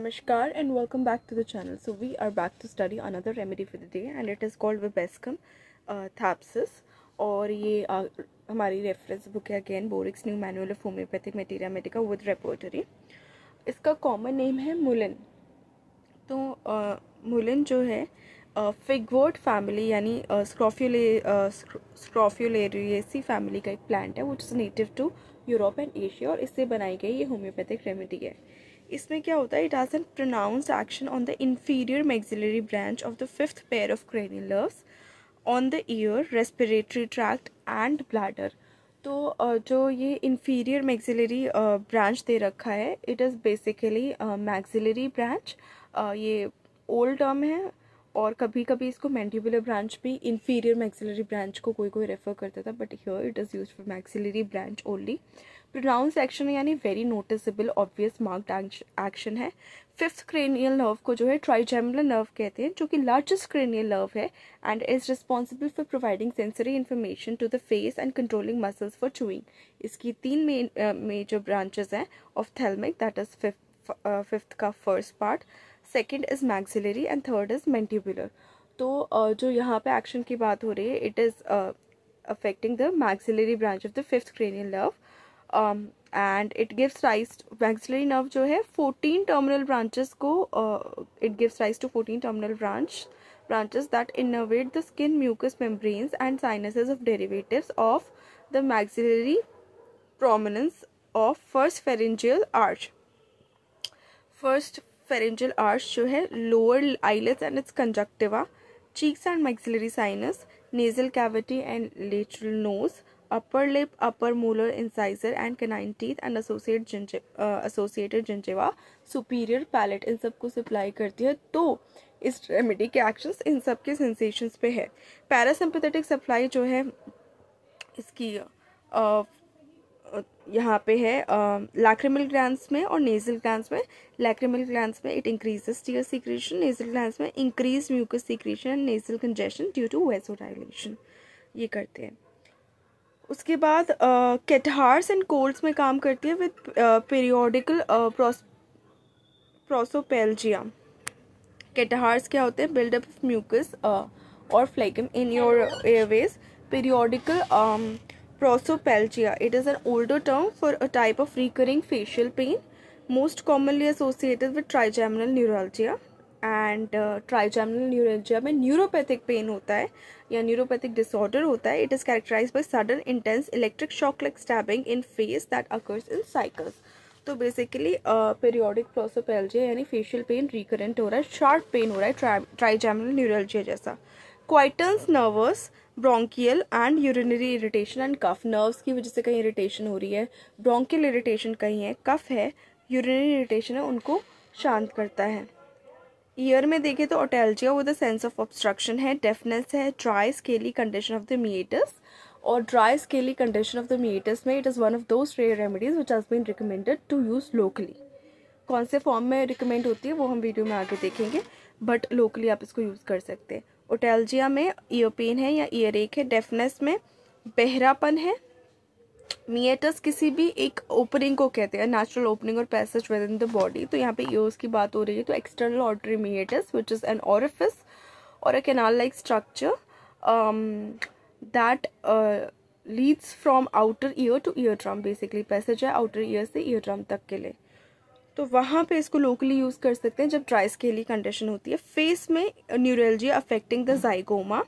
Namaskar and welcome back to the channel. So we are back to study another remedy for the day and it is called Vibescum thapsus और ये हमारी reference book है again Boericke's new manual of homoeopathic materia medica with repertory. इसका common name है mullein. तो मुलिन जो है फिगवर्ट family यानी स्क्रॉफ्यूलेरिएसी फैमिली का एक प्लांट है which is native to Europe and Asia और इससे बनाई गई ये होम्योपैथिक रेमेडी है। इसमें क्या होता है, it has an pronounced action on the inferior maxillary branch of the fifth pair of cranial nerves on the year, respiratory tract and bladder. तो जो ये इंफीरियर मैक्सिलरी ब्रांच दे रखा है, it is basically maxillary branch. ये old term है और कभी कभी इसको मैंडिबुलर ब्रांच भी इंफीरियर मैक्सिलरी ब्रांच को कोई रेफर करता था, but here it is used for maxillary branch only. Pronounce action यानी very noticeable obvious marked action है। फिफ्थ क्रेनियल नर्व को जो है ट्राइजेमिनल नर्व कहते हैं, जो कि लार्जेस्ट क्रेनियल नर्व है and is responsible for providing sensory information to the face and controlling muscles for chewing. इसकी तीन मेजर ब्रांचेस हैं, ऑफ्थेल्मिक दैट इज फिफ्थ का first part, second is maxillary and third is mandibular. तो जो यहाँ पे action की बात हो रही है, it is affecting the maxillary branch of the fifth cranial nerve and it gives rise to maxillary nerve जो है 14 terminal branches को it gives rise to 14 terminal branches that innervate the skin mucous membranes and sinuses of derivatives of the maxillary prominence of first pharyngeal arch जो है lower eyelids and its conjunctiva, cheeks and maxillary sinus, nasal cavity and lateral nose, upper lip, upper molar incisor and canine teeth and associated gingiva, superior palate, इन सब को supply करती है। तो इस remedy के actions in सब के sensations पे है। पैरासिम्पैथेटिक सप्लाई जो है इसकी यहाँ पे है लैक्रिमल ग्लैंड्स में और नेजल ग्लैंड्स में। लैक्रिमल ग्लैंड्स में it increases tear secretion, nasal glands में increase mucus secretion and nasal congestion due to vasodilation, ये करते हैं। उसके बाद कैटहार्स एंड कोल्ड्स में काम करती है विद पीरियोडिकल प्रोसोपेल्जिया। कैटहार्स क्या होते हैं, बिल्डअप ऑफ म्यूकस और phlegm in your airways. Periodical prosopalgia, it is an older term for a type of recurring facial pain most commonly associated with trigeminal neuralgia and trigeminal neuralgia में neuropathic pain होता है या neuropathic disorder होता है। It is characterized by sudden intense electric shock like stabbing in face that occurs in cycles। तो basically periodic प्रोसोपेल्जिया यानी facial pen recurrent हो रहा है, शार्प पेन हो रहा है, ट्राइजेमिनल न्यूरल्जिया जैसा। क्वाइटन्स nervous, bronchial and urinary irritation and cough, nerves की वजह से कहीं इरिटेशन हो रही है, ब्रोंकियल इरिटेशन कहीं है, कफ है, यूरिनरी इरिटेशन है, उनको शांत करता है। ईयर में देखें तो otalgia with a sense of obstruction है, डेफनेस है, dry scaly condition of the meatus. और dry scaly condition of the meatus में it is one of those rare remedies which has been recommended to use locally. कौन से form में recommend होती है वो हम वीडियो में आगे देखेंगे, बट लोकली आप इसको यूज़ कर सकते हैं। ओटेल्जिया में ईयर पेन है या ईयर एक है, डेफनेस में बहरापन है, मीएटस किसी भी एक ओपनिंग को कहते हैं, नेचुरल ओपनिंग और passage with in the body. तो यहाँ पे ईयर्स की बात हो रही है, तो external auditory meatus which is an orifice और a canal like structure that leads from outer ear to eardrum, basically passage है आउटर ईयर से ईयर ड्रम तक के लिए। तो वहाँ पे इसको लोकली यूज़ कर सकते हैं जब ड्राई स्केली कंडीशन होती है। फेस में neuralgia affecting the zygoma.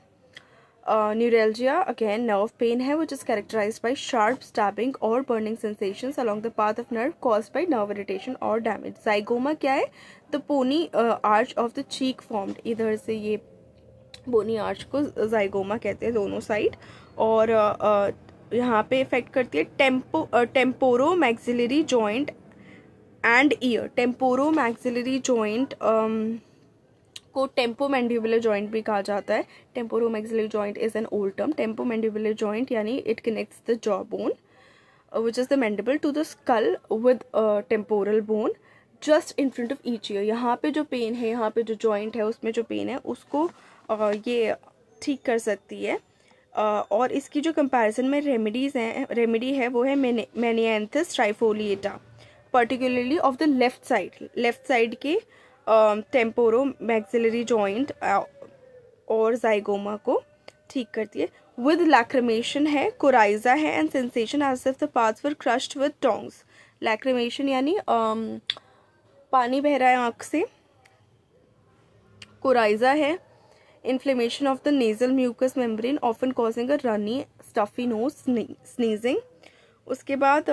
Neuralgia again nerve pain है which is characterised by sharp stabbing और burning sensations along the path of nerve caused by nerve irritation और डैमेज। जाइगोमा क्या है, the bony arch of the cheek formed, इधर से ये बोनी arch को जाइगोमा कहते हैं दोनों साइड। और यहाँ पे इफेक्ट करती है temporomaxillary joint and ear. Temporomaxillary joint को टेम्पोमैंडिबुलर जॉइंट भी कहा जाता है। Temporomaxillary joint is an old term. Temporomandibular joint यानी it connects the jaw bone which is the mandible to the skull with temporal bone just in front of each ear. यहाँ पे जो pen है, यहाँ पे जो joint है उसमें जो पेन है उसको ये ठीक कर सकती है। और इसकी जो कंपैरिजन में रेमेडी है वो है menyanthes trifoliata. Particularly of the left side के टेम्पोरो मैक्सिलरी जॉइंट और जाइगोमा को ठीक करती है। विद लैक्रिमेशन है, कोराइजा है, and sensation as if the parts were crushed with tongs. Lacrimation यानी पानी बह रहा है आँख से। कोराइजा है, inflammation of the nasal mucous membrane often causing a runny stuffy nose, sneezing. उसके बाद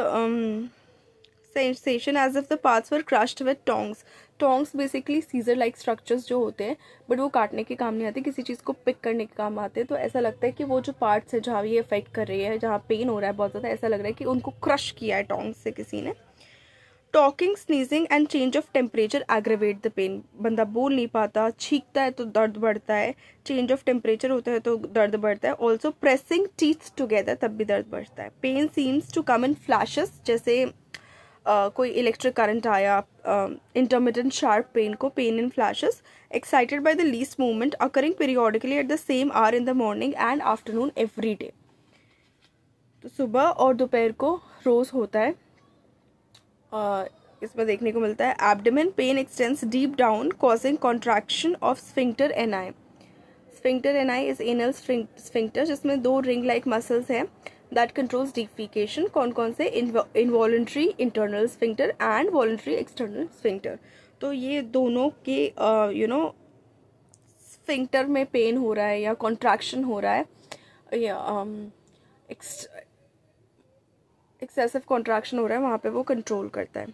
sensation as if the parts were crushed with tongs. Tongs basically scissor like structures जो होते हैं, बट वो काटने के काम नहीं आते, किसी चीज़ को पिक करने के काम आते हैं। तो ऐसा लगता है कि वो जो पार्ट्स है जहाँ ये इफेक्ट कर रही है, जहाँ पेन हो रहा है बहुत ज़्यादा, ऐसा लग रहा है कि उनको क्रश किया है टोंग्स से किसी ने। Talking, sneezing and change of temperature aggravate the pain. बंदा बोल नहीं पाता, छींकता है तो दर्द बढ़ता है, चेंज ऑफ टेम्परेचर होता है तो दर्द बढ़ता है। ऑल्सो प्रेसिंग टीथ टुगेदर, तब भी दर्द बढ़ता है। Pain seems to come in flashes, जैसे कोई इलेक्ट्रिक करंट आया। इंटरमिटेंट शार्प पेन को pain in flashes. Excited by the least movement, occurring periodically at the same hour in the morning and afternoon every day. तो सुबह और दोपहर को रोज़ होता है। इसमें देखने को मिलता है abdomen pain x tends deep down causing contraction of sphincter एनाई। Sphincter एनाई is anal sphincter, जिसमें 2 रिंग लाइक मसल्स हैं दैट कंट्रोल्स डिफिकेशन। कौन कौन से? Involuntary internal sphincter and voluntary external sphincter. तो ये दोनों के स्फिंक्टर में पेन हो रहा है या कॉन्ट्रैक्शन हो रहा है या एक्सेसिव कॉन्ट्रैक्शन हो रहा है, वहाँ पे वो कंट्रोल करता है।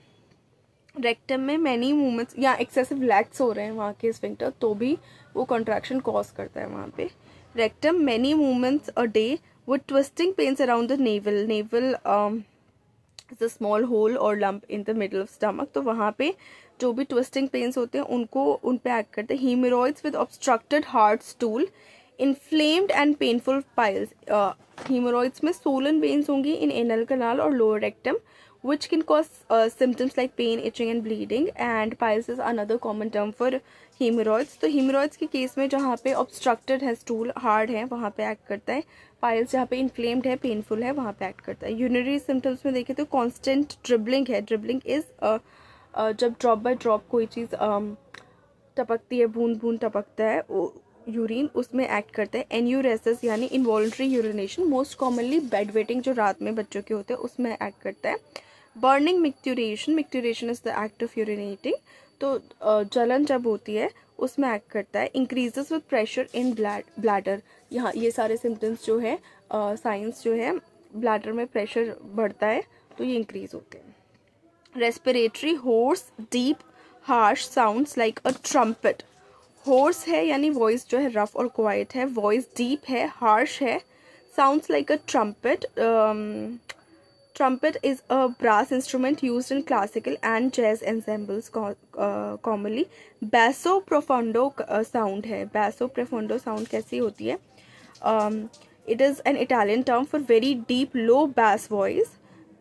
रेक्टम में मैनी मूवमेंट्स या एक्सेसिव लैक्स हो रहे हैं वहाँ के स्फिंक्टर, तो भी वो कॉन्ट्रैक्शन कॉज करता है वहाँ पे। Rectum many movements a day with twisting pains around the navel. Navel is a small hole और lump in the middle of stomach, तो वहाँ पे जो भी ट्विस्टिंग पेन्स होते हैं उन पे एक्ट करते हैं। Haemorrhoids with obstructed hard stool, inflamed and painful piles. Haemorrhoids में सोलन वेन्स होंगी इन एनल कनाल और lower rectum, which can cause symptoms like pain, itching and bleeding, and piles is another common term for hemorrhoids. तो hemorrhoids के case में जहाँ पे obstructed है stool, hard है, वहाँ पे एक्ट करता है। piles जहाँ पे inflamed है, painful है, वहाँ पे एक्ट करता है। urinary symptoms में देखें तो constant dribbling है। dribbling is जब drop by drop कोई चीज़ टपकती है, बूंद बूंद टपकता है, यूरिन, उसमें एक्ट करता है। एन्यूरेसिस यानी involuntary urination, most commonly bed wetting जो रात में बच्चों के होते हैं उसमें एक्ट करता है। Burning micturition, micturition is the act of urinating, तो जलन जब होती है उसमें एक्ट करता है। Increases with pressure in bladder, यहाँ ये सारे सिम्टम्स जो है साइंस जो है, ब्लैडर में प्रेशर बढ़ता है तो ये इंक्रीज होते हैं। Respiratory, horse, deep, harsh sounds like a trumpet. Horse है यानी वॉइस जो है रफ और क्वाइट है, वॉइस डीप है, हार्श है, sounds like a trumpet. Trumpet is a brass instrument used in classical and jazz ensembles commonly. Basso profundo sound है। Basso profundo sound कैसी होती है? It is an Italian term for very deep low bass voice.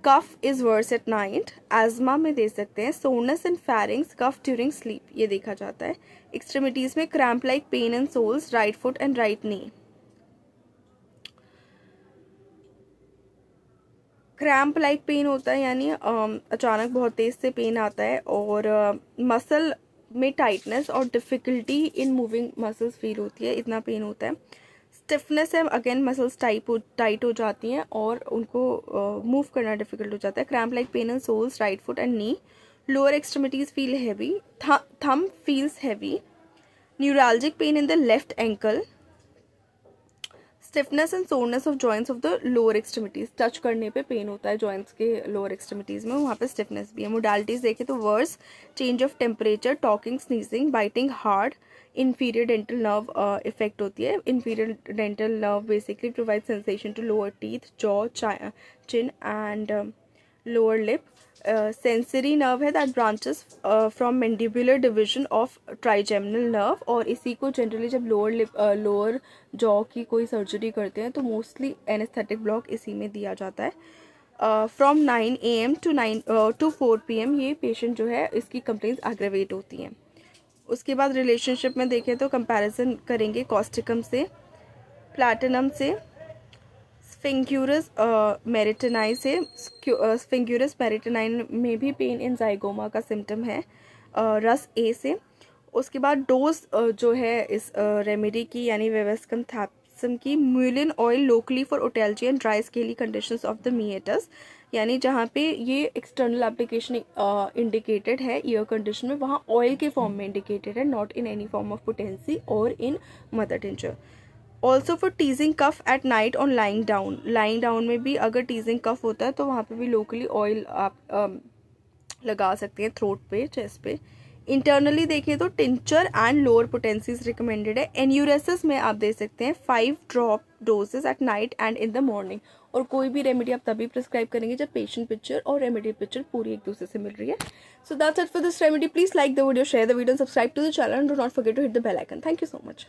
Cough is worse at night. Asthma में दे सकते हैं। Soreness and pharynx, cough during sleep, ये देखा जाता है। Extremities में cramp like pain in soles, right foot and right knee. Cramp like pain होता है यानी अचानक बहुत तेज़ से पेन आता है, और मसल में टाइटनेस और difficulty in moving muscles feel होती है, इतना पेन होता है। स्टिफनेस है, अगेन मसल्स टाइट हो जाती हैं और उनको मूव करना डिफिकल्ट हो जाता है। Cramp like pain in soles, right foot and knee. Lower extremities feel heavy, thumb feels heavy. Neuralgic pain in the left ankle. Stiffness and soreness of joints of the lower extremities, touch करने पे pen होता है joints के lower extremities में, वहाँ पे stiffness भी है। मोडालिटीज देखें तो worse, change of temperature, talking, sneezing, biting hard. inferior dental nerve effect होती है। inferior dental nerve basically provides sensation to lower teeth, jaw, chin and lower lip. Sensory nerve है that branches from mandibular division of trigeminal nerve, और इसी को generally जब lower jaw की कोई surgery करते हैं तो मोस्टली एनेस्थेटिक ब्लॉक इसी में दिया जाता है। फ्रॉम 9 AM to 4 PM ये पेशेंट जो है इसकी कंप्लेंट्स एग्रेवेट होती हैं। उसके बाद रिलेशनशिप में देखें तो कंपैरिजन करेंगे कॉस्टिकम से, प्लैटिनम से, स्फिंक्यूरस मेरिटेनाई से स्फिंक्यूरस मेरिटेनाई में भी पेन इन जाइगोमा का सिम्टम है, रस ए से। उसके बाद डोज जो है इस रेमेडी की यानी वेवस्कम थैप्सम की, mullein oil locally for otalgia and dry scaly conditions of the meatus, यानी जहाँ पे ये एक्सटर्नल एप्लीकेशन इंडिकेटेड है ईयर कंडीशन में, वहाँ ऑयल के फॉर्म में इंडिकेटेड है, not in any form of potency और in mother tincture. Also for teasing cough at night on lying down में भी अगर टीजिंग कफ होता है तो वहाँ पे भी लोकली ऑयल आप लगा सकते हैं थ्रोट पे, चेस्ट पे। इंटरनली देखें तो tincture and lower potencies recommended है। एन्यूरेसिस में आप दे सकते हैं 5 drop doses at night and in the morning. और कोई भी रेमेडी आप तभी प्रिस्क्राइब करेंगे जब पेशेंट पिक्चर और रेमेडी पिक्चर पूरी एक दूसरे से मिल रही है। So that's it for this remedy. Please like the video, share the video, subscribe to the channel and do not forget to hit the bell icon. Thank you so much.